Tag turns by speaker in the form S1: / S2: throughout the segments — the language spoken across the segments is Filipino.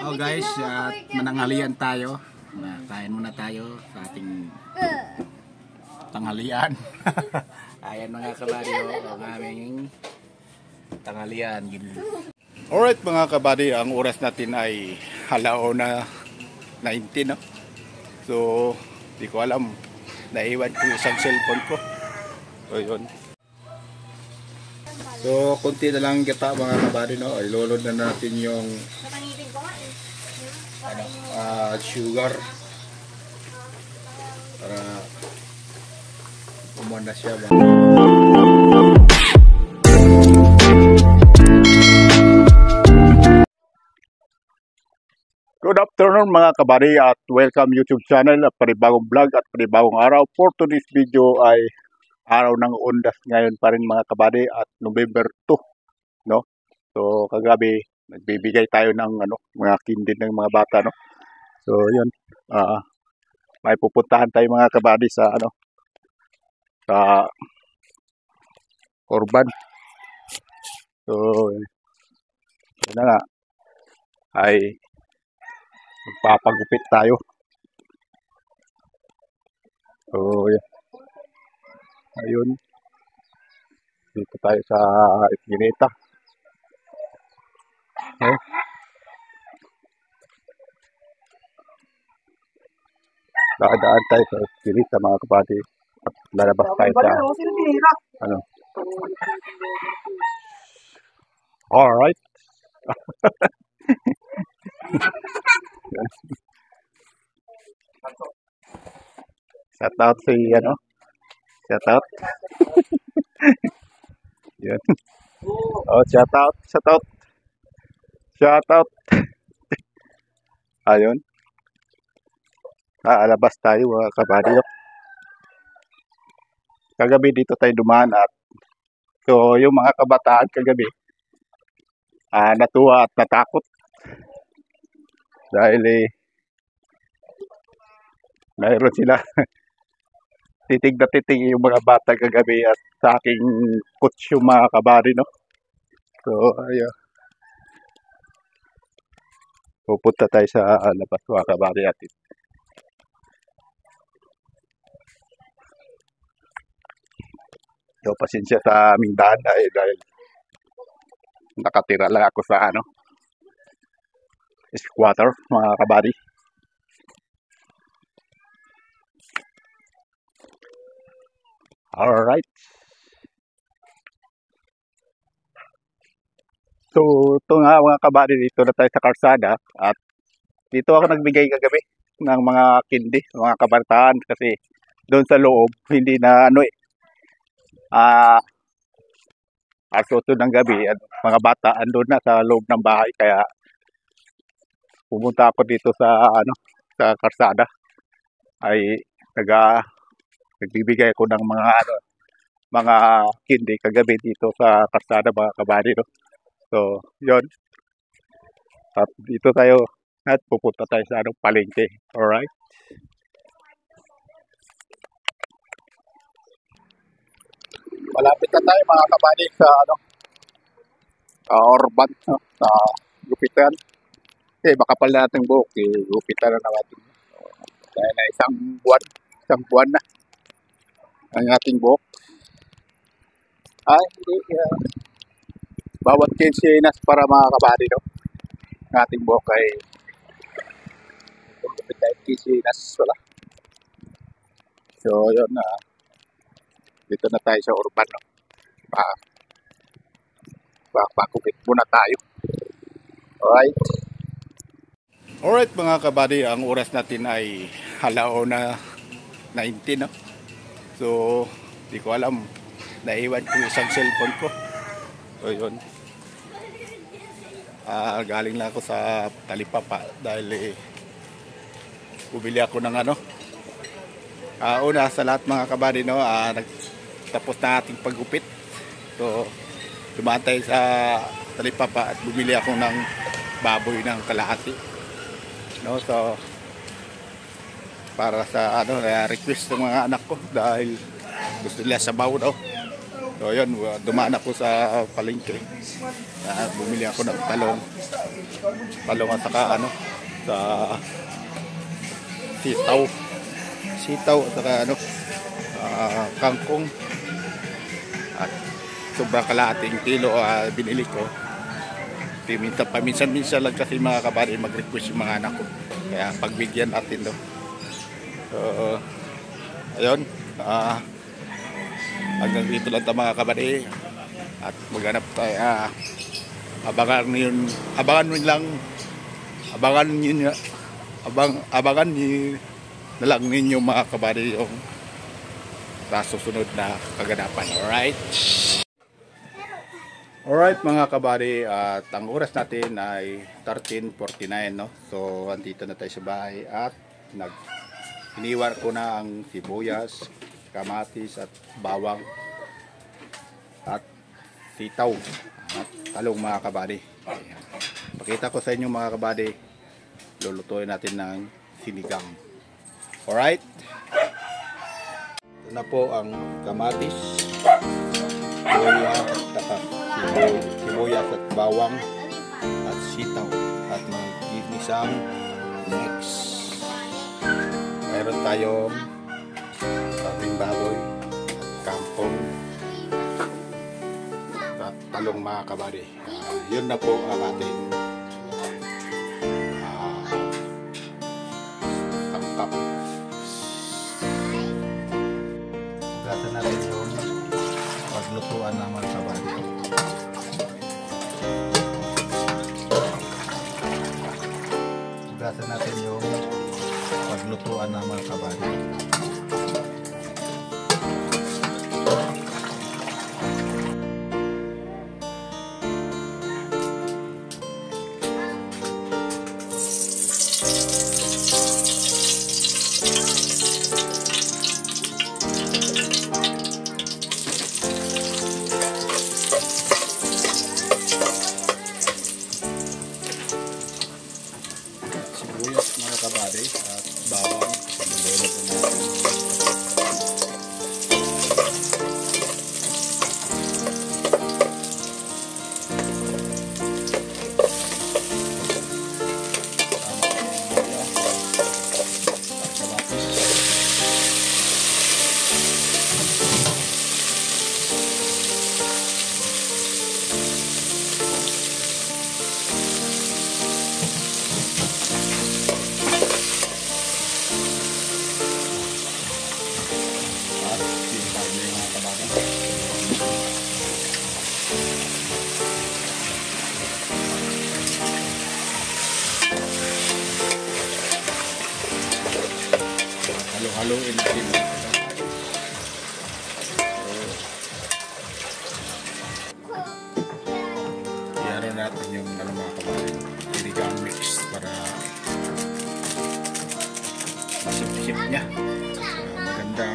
S1: Oh guys, mananghalian tayo. Kain muna tayo sa ating tanghalian. Ayan mga kabady, ang aming tanghalian. Alright mga kabady, ang oras natin ay halauna 19. No? So, di ko alam. Naiwan ko isang cellphone ko. So, yun. So, kunti na lang kita mga kabady, no? Ilolod na natin yung sugar para umanda siya. Good afternoon mga kabady at welcome YouTube channel at panibagong vlog at panibagong araw. For today's video ay araw ng undas ngayon pa rin mga kabady at November 2, no? So kagabi nagbibigay tayo ng mga kindin ng mga bata, no? So yun, may pupuntahan tayo mga kabady sa sa Urban. So yun na nga, ay magpapagupit tayo. So yun, ayun, dito tayo sa Espineta. Okay. Daan tayo sa Espineta mga kabady at lalabas tayo sa alright. Shout out si shout out. Yan. Oh, shout out. Ayun. Alabas tayo mga kabady. Kagabi dito tayo dumaan at so yung mga kabataan kagabi natuwa at natakot dahil mayroon sila titig na titig yung mga bata kagabi at sa aking coach yung mga kabady, no? So ayun, pupunta tayo sa labas mga kabady atin. So pasensya sa aming daan dahil nakatira lang ako sa squatter mga kabady. Alright. So ito nga mga kabady, dito na tayo sa karsada at dito ako nagbigay kagabi ng mga kindi, mga kabataan kasi doon sa loob hindi na asuto ng gabi at mga bata andun na sa loob ng bahay kaya pumunta ako dito sa sa karsada ay nagbibigay ako ng mga kindi kagabi dito sa karsada mga kabady, no? So yon, at dito tayo at pupunta tayo sa palengke. Alright. Malapit na tayo mga kabady sa Urban, no? Sa gupitan. Baka pala natin buhok, gupitan na natin. Dahil na isang buwan na ang ating buhok. Ay, hindi. Bawat 15 para mga kabady, no? Ang ating buhok ay gupit tayo 15 wala. So, yun na. Dito na tayo sa Urban, no? Pakupit muna tayo. Alright mga kabady, ang oras natin ay halauna 19, no? So, di ko alam. Naiwan ko isang cellphone ko. So, yun. Galing lang ako sa Talipapa dahil bumili ako ng una sa lahat mga kabady, no? Tapos na ating paggupit. So, dumaan tayo sa Talipapa at bumili ako ng baboy ng kalahati, no? So para sa request ng mga anak ko dahil gusto nila sabaw daw. So yun, dumaan ako sa palengke. Bumili ako ng talong. Talong at saka ano, sa sitaw. Sitaw at saka ano, kangkong. At sobrang kalahating kilo binili ko. Paminsan-minsan lang kasi mga kabady mag-request yung mga anak ko. Kaya pagbigyan natin do. So, ayun. Hanggang dito lang tayo mga kabady. At maghanap tayo. Abangan nyo na lang ninyo mga kabady yung sa susunod na kaganapan. Alright mga kabady, at ang oras natin ay 13:49, no? So andito na tayo sa bahay at iniwan ko na ang sibuyas, kamatis at bawang at sitaw at talong mga kabady. Pakita ko sa inyo mga kabady, lulutuin natin ng sinigang. Alright, ito na po ang kamatis, sibuyas at bawang at sitaw at mag-ginisang mix. Meron tayong ating baboy at kangkong at talong mga kabady. Yun na po ang ating tangkap. Gata natin yung paglutuan ng mga kabady. Gata natin yung paglutuan ng mga kabady. Sibuyas mga kabady at bawang. Halo-haloin natin. Iyan natin yung mga kabady, sinigang mix para masip-sip niya. Maganda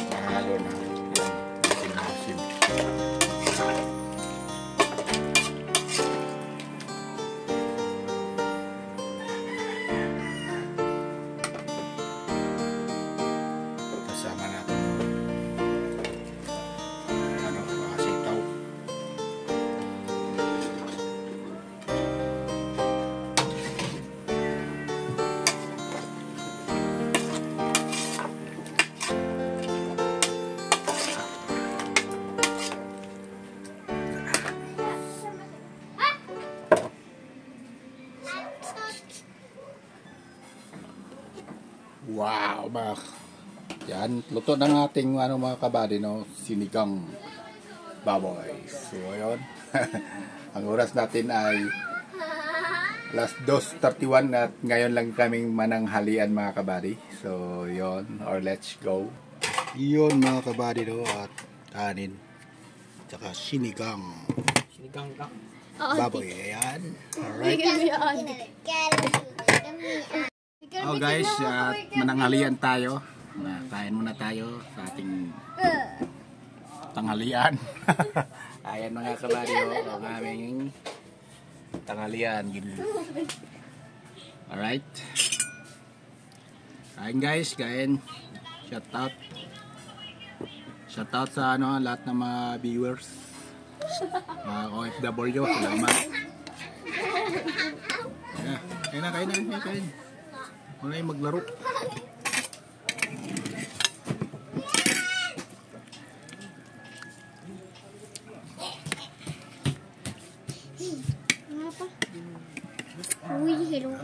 S1: mahalo na yung masin. Kasama natin sitaw. Wow, yan, luto ng ating mga kabady, no, sinigang baboy. So ayun. Ang oras natin ay last 2:31 at ngayon lang kaming mananghalian mga kabady. So yon, or let's go. Yun mga kabady, no, at kanin tsaka sinigang baboy. Ayan. Alright. Oh guys, mananghalian tayo. Kain muna tayo sa ating tanghalian. Ayan mga kabady, ang aming tanghalian. Alright. Kain guys, kain. Shout out
S2: Shoutout sa lahat ng mga viewers. Mga OFW, salamat. Kain. Wala yung maglaro.
S3: Uy, hello.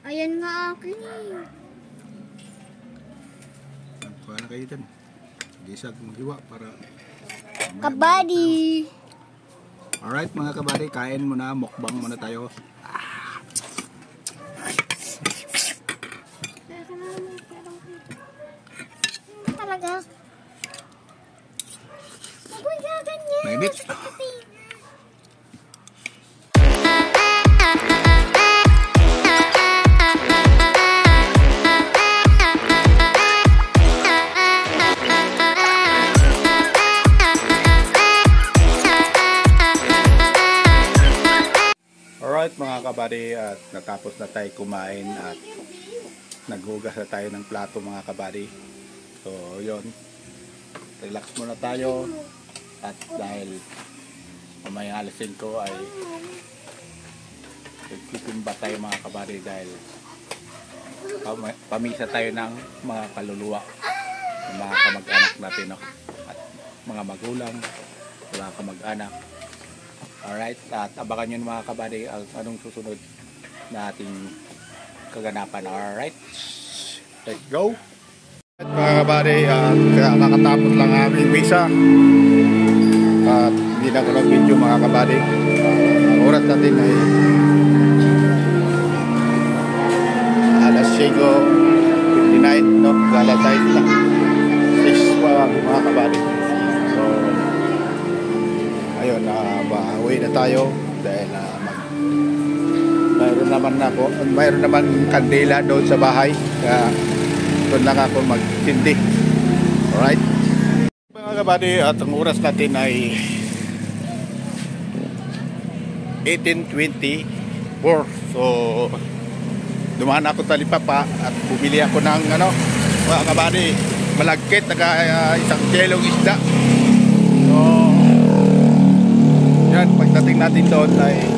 S3: Ayan nga akin eh.
S2: Kuha na kayo dyan. Gisag maghiwa para...
S3: Kabady!
S2: Alright mga kabady, kain muna. Mukbang muna tayo.
S3: Talaga? Uy, gaganyan.
S2: Mainit. Alright mga kabady, at natapos na tayo kumain at naghugas na tayo ng plato mga kabady. So yun, relax muna tayo at dahil mamaya alas 5 ay nagtitimba tayo mga kabady dahil pamisa tayo ng mga kaluluwa ng mga kamag-anak natin, no? At mga magulang, mga kamag-anak. Alright, at abangan nyo mga kabady ang anong susunod na ating kaganapan. Alright, let's go! At mga kabady, kakatapos lang aming visa at hindi na ko nag-video mga kabady. Ang oras natin ay alas 5:59, no? Alas 6 na 6 pa mga kabady. So ayun, pauwi na tayo dahil mayroon naman kandila doon sa bahay, kaya doon lang ako magsindi. Alright mga kabady, at ang oras natin ay 18:24. So dumaan ako sa Lipapa at bumili ako ng mga kabady, malagkit, isang kilong isda. So yan, pagdating natin doon ay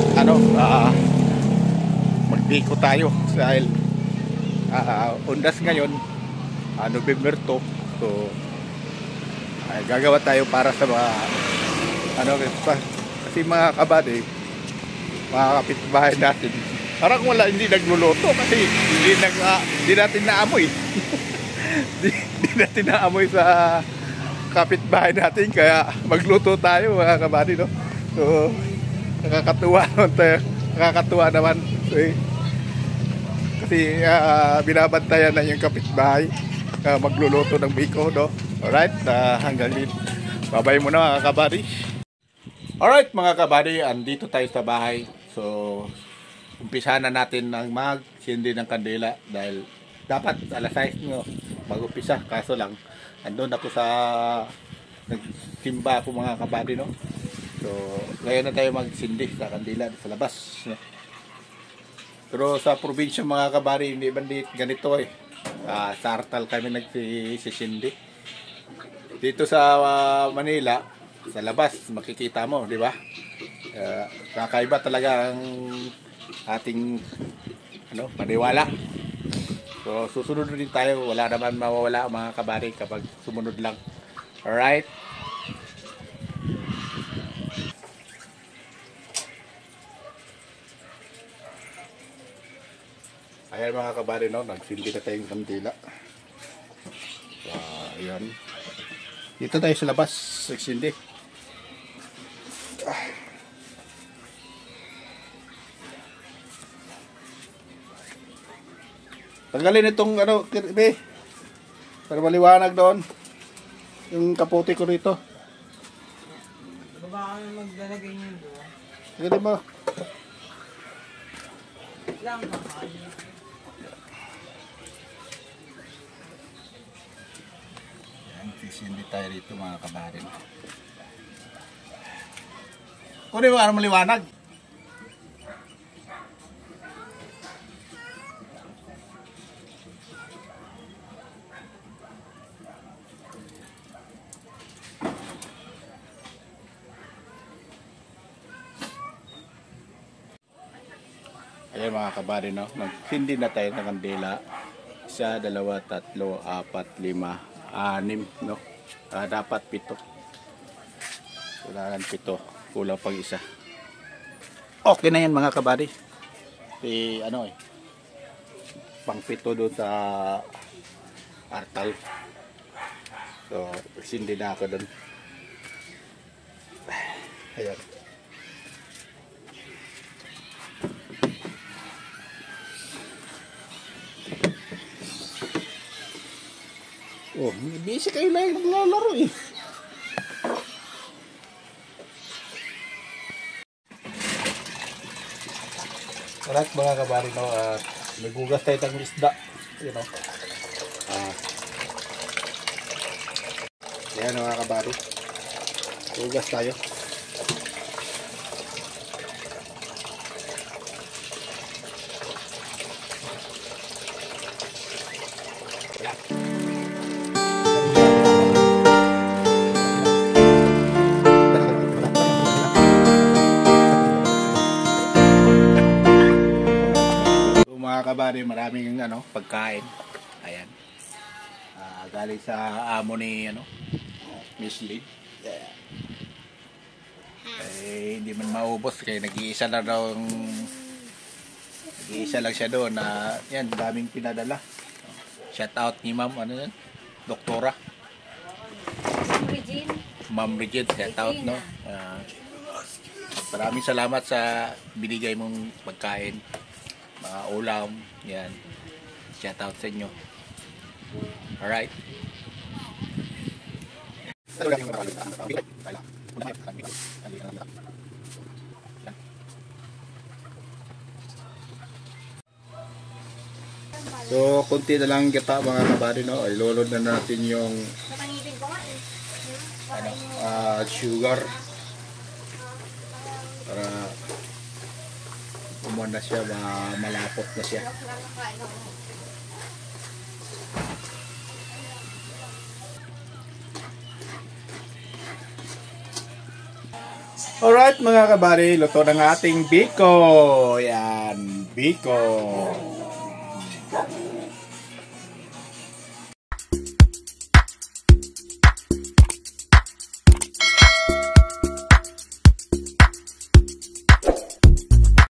S2: magpiko tayo dahil undas ngayon, November 2. So ay gagawa tayo para sa mga kasi mga kabady, mga kapitbahay natin parang hindi nagluluto kasi hindi natin naamoy. Hindi natin naamoy sa kapitbahay natin, kaya magluto tayo mga kabady, no? So nakakatuwa naman kasi binabantayan na yung kapitbahay magluluto ng biko, no? Alright, hanggang dito. Bye-bye muna mga kabady. Alright mga kabady, andito tayo sa bahay. So umpisa na natin ng magsindi ng kandila dahil dapat alas 6 mag-umpisa, kaso lang andun ako sa nagsimba ako mga kabady, no? So ngayon na tayo magsindi sa kandila sa labas, no? Pero sa probinsya mga kabady, hindi bandit ganito eh. Sa Artal kami nagsisindi. Dito sa Manila, sa labas makikita mo, di ba? Kakaiba talaga ang ating maniwala. So susunod din tayo, wala naman mawawala mga kabady kapag sumunod lang. Alright? Ayan mga kabady, no? Nagsindi na tayong kandila. So ayan, dito tayo sa labas nagsindi. Tanggalin itong kirbe para maliwanag doon yung kaputi ko rito.
S4: Baka maglalagay niyo doon.
S2: Tanggalin mo.
S4: Lang kakain.
S2: Yan, sisindi tayo rito mga kabady. Kunin mo para maliwanag. Ayan mga kabady, no? Nagsindi na tayo ng kandila. 1, 2, 3, 4, 5, 6, no? Dapat 7. Kailangan 7. Kulang pang isa. Okay na yan mga kabady. Pang 7 doon sa artal. So, sindi na ako doon. Ayan. Oh, busy kayo lang naglalaro eh. Alright mga kabari, no, nagugas tayo ng isda. You know. Yan mga kabari. Nagugas tayo. Mga kabari, maraming pagkain. Ayan. Galing sa amo ni Miss Lynn. Yeah. Hindi man maubos kaya nag-iisa lang siya doon na yan, daming pinadala. Shout out ni Ma'am Doktora. Ma'am Regine, shout out no. Maraming salamat sa binigay mong pagkain. Mga ulam, yan. Shout out sa inyo. Alright. So, kunti na lang kita mga kabady, no? Ilolod na natin yung sugar para umuan na siya, malapot na siya. Alright mga kabady, luto ng ating biko. Yan, biko.